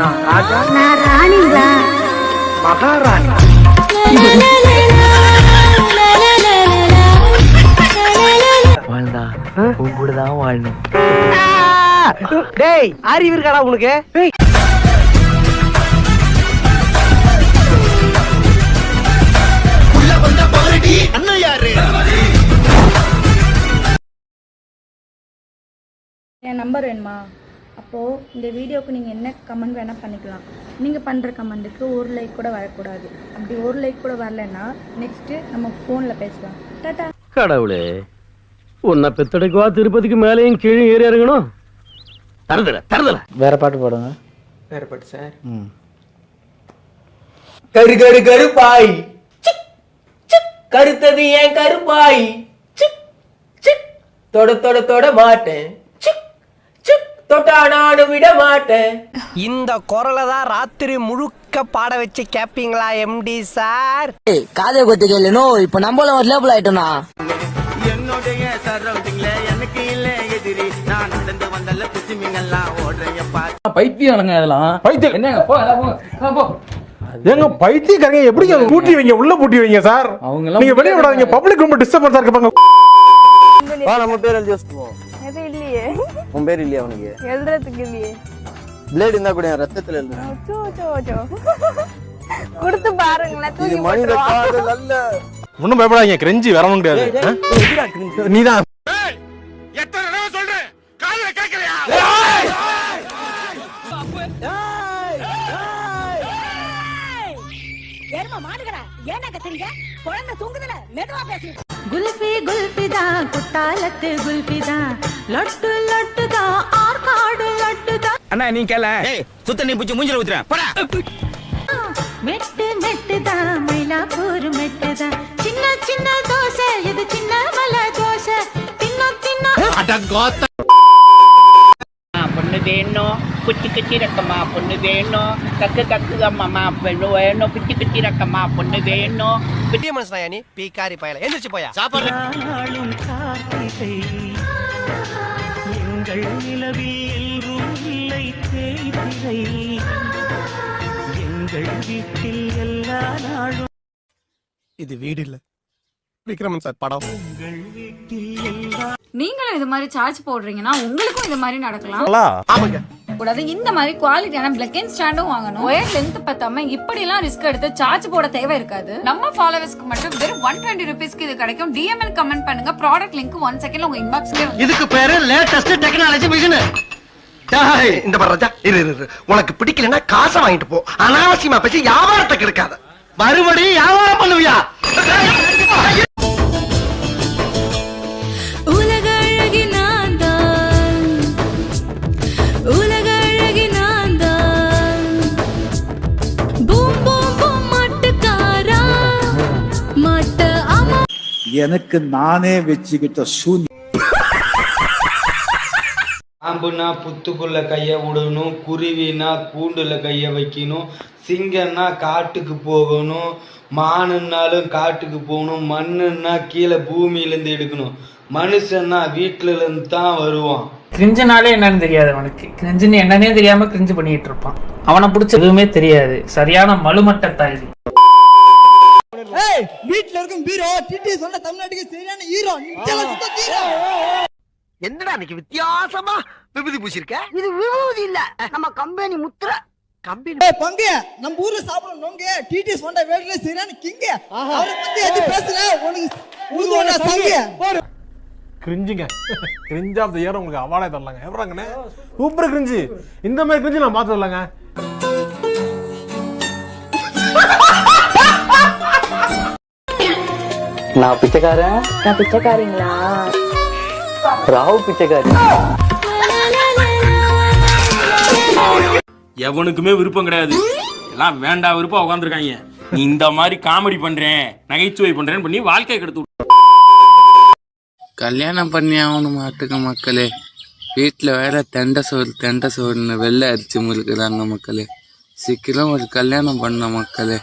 நான் ராணிங்களா? மகாராணி. வாழ்ந்தா உன் கூட தான் வாழணும். டேய் அறிவு இருக்காடா உனக்கு? என் நம்பர் வேணுமா? அப்போது இந்த வீடியோவுக்கு நீங்கள் என்ன கமெண்ட் வேணால் பண்ணிக்கலாம். நீங்கள் பண்ணுற கமெண்ட்டுக்கு ஒரு லைக் கூட வரக்கூடாது. அப்படி ஒரு லைக் கூட வரலன்னா நெக்ஸ்ட்டு நம்ம ஃபோனில் பேசலாம். டாட்டா. கடவுளே, உன்னை பெத்தடைக்குவா திருப்பதிக்கு மேலேயும் கீழே ஏறி இறங்கணும். தருதல வேற பாட்டு பாடுங்க. வேற பாட்டு சார். கரு கரு கருப்பாய் கருத்தது ஏன் கருப்பாய் தொட தொட தொட மாட்டேன் தொட்டா நாடு விட மாட்டேன். இந்த குரலை தான் ராத்திரி முழுக்க பாட வச்சு கேப்பீங்களா எம்டி சார்? காதை கொத்து கேளுனோ, இப்ப நம்மள ஒரு லேபிள் ஆயிட்டோம்னா. என்னுடைய சரௌண்டிங்ல எனக்கு இல்ல எதிரி, நான் நடந்து வந்தல்ல குச்சிமிங்கெல்லாம் ஓடுறேன்ப்பா. பைத்தியம் அதெல்லாம் பைத்தியம். என்னங்க போ போ. ஏங்க பைத்தியக்காரங்க எப்படி பூட்டி வைங்க, உள்ள பூட்டி வைங்க சார். அவங்க நீங்க வெளிய விடாதீங்க, பப்ளிக் ரொம்ப டிஸ்டர்பன்ஸா இருப்பாங்க. நம்ம பேர் எழுதி வச்சுப்போம். எது இல்லையே. உன் பேர் இல்லையா அவனுக்கு? எழுதுறதுக்கு இல்லையே. பிளேட் இருந்தா கூட ரத்தத்துல எழுதுறேன். கொடுத்து பாருங்களேன். இது மனித காதல் அல்ல. ஒண்ணும் பயப்படாதீங்க, கிரெஞ்சி வரவும் கிடையாது. நீதான் எத்தனை தடவை சொல்றேன், காதுல கேட்கலையா? ஏர்மா மாடுகடா, ஏன்னா கத்துறீங்க? குழந்தை தூங்குதுல, மெதுவா பேசு. குல்ஃபி குல்ஃபிதா குட்டாலத்து குல்ஃபிதா லட்டு லட்டுதா ஆர்காடு லட்டுதா. அண்ணா நீ கேள. ஏய் சுத்த நீ புடிச்சு மூஞ்சில ஊத்துறேன் போடா. மெட்டு மெட்டுதா மயிலாப்பூர் மெட்டுதா சின்ன சின்ன தோசை இது சின்ன மலை தோசை தின்ன தின்ன. அடங்கோத்த பொண்ணு வேணும், குச்சி குச்சி ரக்கமா பொண்ணு வேணும், கக்கு கக்கு அம்மா பெண்ணு வேணும், குச்சி குச்சி ரக்கமா பொண்ணு வேணும். பெரிய மனுஷனா நீ பீக்காரி பயல. எந்திரச்சு போயா சாப்பாடு. எங்கள் நிலவில் இல்லை தேய்திரை, எங்கள் வீட்டில் எல்லா நாளும். இது வீடு இல்ல, விக்ரமன் சார் படம். நீங்களும் இது மாதிரி சார்ஜ் போடுறீங்கன்னா உங்களுக்கும் இது மாதிரி நடக்கலாம் கூடாது. இந்த மாதிரி குவாலிட்டியான பிளக் அண்ட் ஸ்டாண்டும் வாங்கணும். ஒயர் லென்த் பத்தாம இப்படி எல்லாம் ரிஸ்க் எடுத்து சார்ஜ் போட தேவை இருக்காது. நம்ம ஃபாலோவர்ஸ்க்கு மட்டும் வெறும் 120 rupeesக்கு இது கிடைக்கும். டிஎம்எல் கமெண்ட் பண்ணுங்க. ப்ராடக்ட் லிங்க் 1 செகண்ட்ல உங்க இன்பாக்ஸ்லயே வந்து. இதுக்கு பேரு லேட்டஸ்ட் டெக்னாலஜி மிஷின். டேய் இந்த பாரு ராஜா, இரு உனக்கு பிடிக்கலனா காசை வாங்கிட்டு போ. அனாவசியமா பேசி வியாபாரத்தை கெடுக்காத. மறுபடியும் வியாபாரம் பண்ணுவியா? எனக்கு நானே வச்சுக்கிட்ட சூன்யம். பாம்புனா புத்துக்குள்ள கைய விடணும், குருவினா கூண்டுல கைய வைக்கணும், சிங்கம்னா காட்டுக்கு போகணும், மானுன்னாலும் காட்டுக்கு போகணும், மண்ணுன்னா கீழே பூமியிலேருந்து எடுக்கணும், மனுஷன்னா வீட்டுல இருந்து தான் வருவான். கிரிஞ்சுனாலே என்னன்னு தெரியாது அவனுக்கு. கிரிஞ்சுன்னு என்னன்னே தெரியாம கிரிஞ்சு பண்ணிட்டு இருப்பான். அவனை பிடிச்ச எதுவுமே தெரியாது. சரியான மலுமட்ட தாய். வீட்டுல இருக்கும் பீரோ டிடி சொன்ன தமிழ்நாட்டுக்கு சரியான ஹீரோ. என்னடா இன்னைக்கு வித்தியாசமா விபூதி பூசிருக்க? இது விபூதி இல்ல, நம்ம கம்பெனி முத்திர. கம்பெனி பங்கு நம்ம ஊர்ல சாப்பிடணும். நோங்க டிடி சொன்ன வேலையில சரியான கிங்க. அவரை பத்தி எது பேசுற உனக்கு ஊதுவனா சங்க கிரிஞ்சுங்க. கிரிஞ்ச் ஆஃப் தி இயர் உங்களுக்கு அவார்டே தரலாங்க. எவராங்கண்ணே சூப்பர் கிரிஞ்சு. இந்த மாதிரி கிரிஞ்சு நான் பார்த்து வரலாங்க. நான் பிச்சைக்காரன். நான் பிச்சைக்காரிங்களா? ராவு பிச்சைக்காரி. எவனுக்குமே விருப்பம் கிடையாது, எல்லாம் வேண்டாம் விருப்பம் உட்காந்துருக்காங்க. நீ இந்த மாதிரி காமெடி பண்றேன், நகைச்சுவை பண்றேன்னு பண்ணி வாழ்க்கை கெடுத்து. கல்யாணம் பண்ணி ஆகணும் மாட்டுக்க மக்களே. வீட்டுல வேற தெண்டை சோறுன்னு வெள்ளை அரிச்சு முழுக்குறாங்க மக்களே. சீக்கிரம் ஒரு கல்யாணம் பண்ண மக்களே.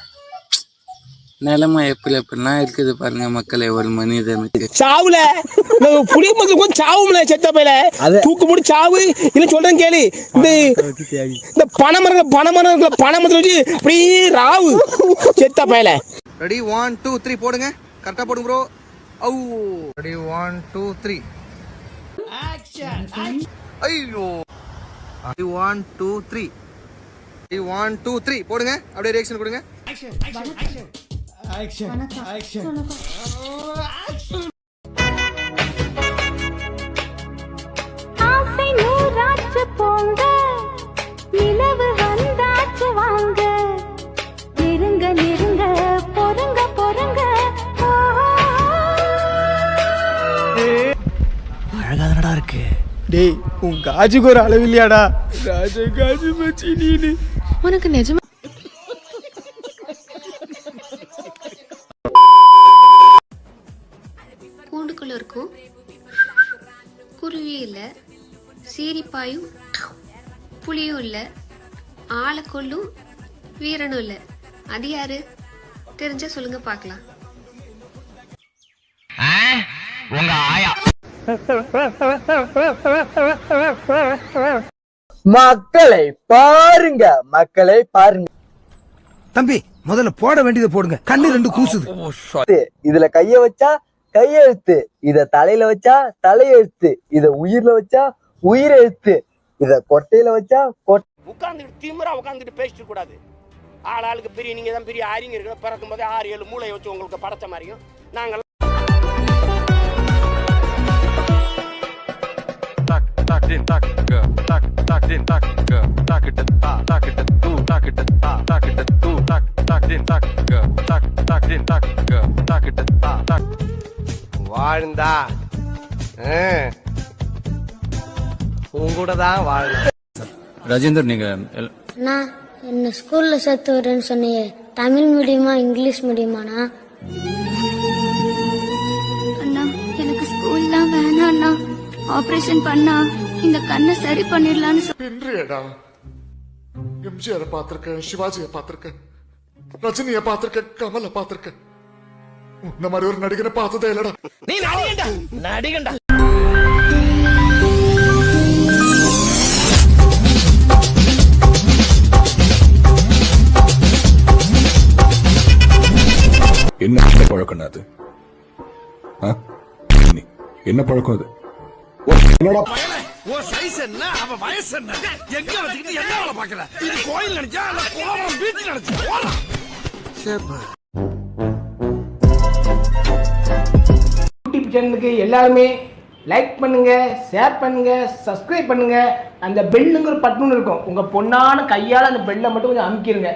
நிலைமை எப்படிலாம் இருக்குது பாருங்க மக்களே ஒரு மனிதனுக்கு. சாவுல புளிய மக்களுக்கு சாவுல செத்த பையில தூக்கு போட்டு சாவு இல்ல சொல்றேன் கேளு. இந்த பனைமரத்துல வச்சு அப்படியே ராவு செத்த பையில. ரெடி 1 2 3 போடுங்க. கரெக்டா போடுங்க ப்ரோ. Ready 1 2 3 action. ஐயோ 1 2 3 1 2 3 போடுங்க. அப்படியே ரியாக்ஷன் கொடுங்க. Action action action action action. ஆசை நூறாச்சு போங்க, நிலவு வந்தாச்சு வாங்க, நெருங்க நெருங்க பொறுங்க பொறுங்க. அழகாதனடா இருக்கு. டேய் உன் காஜுக்கு ஒரு அளவு இல்லையாடா? காஜு மச்சி நீனு உனக்கு நிஜமா கூண்டுக்குள்ள இருக்கும் குருவியும் இல்லை, சீரிப்பாயும் புளியும் இல்லை, ஆளை கொல்லும் வீரனும் இல்லை. அது யாரு தெரிஞ்சா சொல்லுங்க பார்க்கலாம். உங்க ஆயா. மக்களை பாருங்க, மக்களை பாருங்க. தம்பி முதல்ல போட வேண்டியதை போடுங்க. கண்ணு ரெண்டு கூசுது. இதுல கைய வச்சா கையெழுத்து, இத தலையில வச்சா தலையெழுத்து, இத உயிர்ல வச்சா உயிரெழுத்து, இத கொட்டையில வச்சா உட்கார்ந்துட்டு திமிரா உட்கார்ந்துட்டு பேசிட்டு கூடாது. ஆளுக்கு பெரிய நீங்க தான் பெரிய அறிஞர்கள். பிறக்கும் போதே 6 7 மூளை வச்சு உங்களுக்கு படைச்ச மாதிரியும் நாங்கள் tak din tak ke tak tak din tak ke tak ke tak ke tu tak ke tak ke tu tak din tak ke tak din tak ke tak ke tak வாழ்ந்தா உங்கூட தான் வாழணும். ராஜேந்தர் நீங்க நான் என்ன ஸ்கூல்ல சேர்த்து வரேன்னு சொன்னீங்க, தமிழ் மீடியமா இங்கிலீஷ் மீடியமாண்ணா? அண்ணா எனக்கு ஸ்கூல்லாம் வேணாம் அண்ணா. ஆபரேஷன் பண்ணா இந்த கண்ணை சரி பண்ணிடலான்னு பின்றியடா. எம்ஜிஆர் பார்த்திருக்கேன், சிவாஜியை பார்த்திருக்கேன், ரஜினியை பார்த்திருக்கேன், கமலை பார்த்திருக்கேன். உன்ன மாதிரி ஒரு நடிகனை பார்த்ததே இல்லடா. நீ நடிகண்டா நடிகண்டா. என்ன பழக்கம் அது? என்ன பழக்கம் அது? சைஸ் என்ன, அவன் வயசு என்ன, எங்க வச்சுக்கிட்டு என்ன வேலை பாக்கல? இது கோயில் நினைச்சா இல்ல கோலம் பீச் நினைச்சு போலாம். யூடியூப் சேனலுக்கு எல்லாருமே லைக் பண்ணுங்க, ஷேர் பண்ணுங்க, சப்ஸ்கிரைப் பண்ணுங்க. அந்த பெல்லுங்கிற பட்டன் இருக்கும், உங்க பொண்ணான கையால அந்த பெல்லை மட்டும் கொஞ்சம் அமுக்கிருங்க.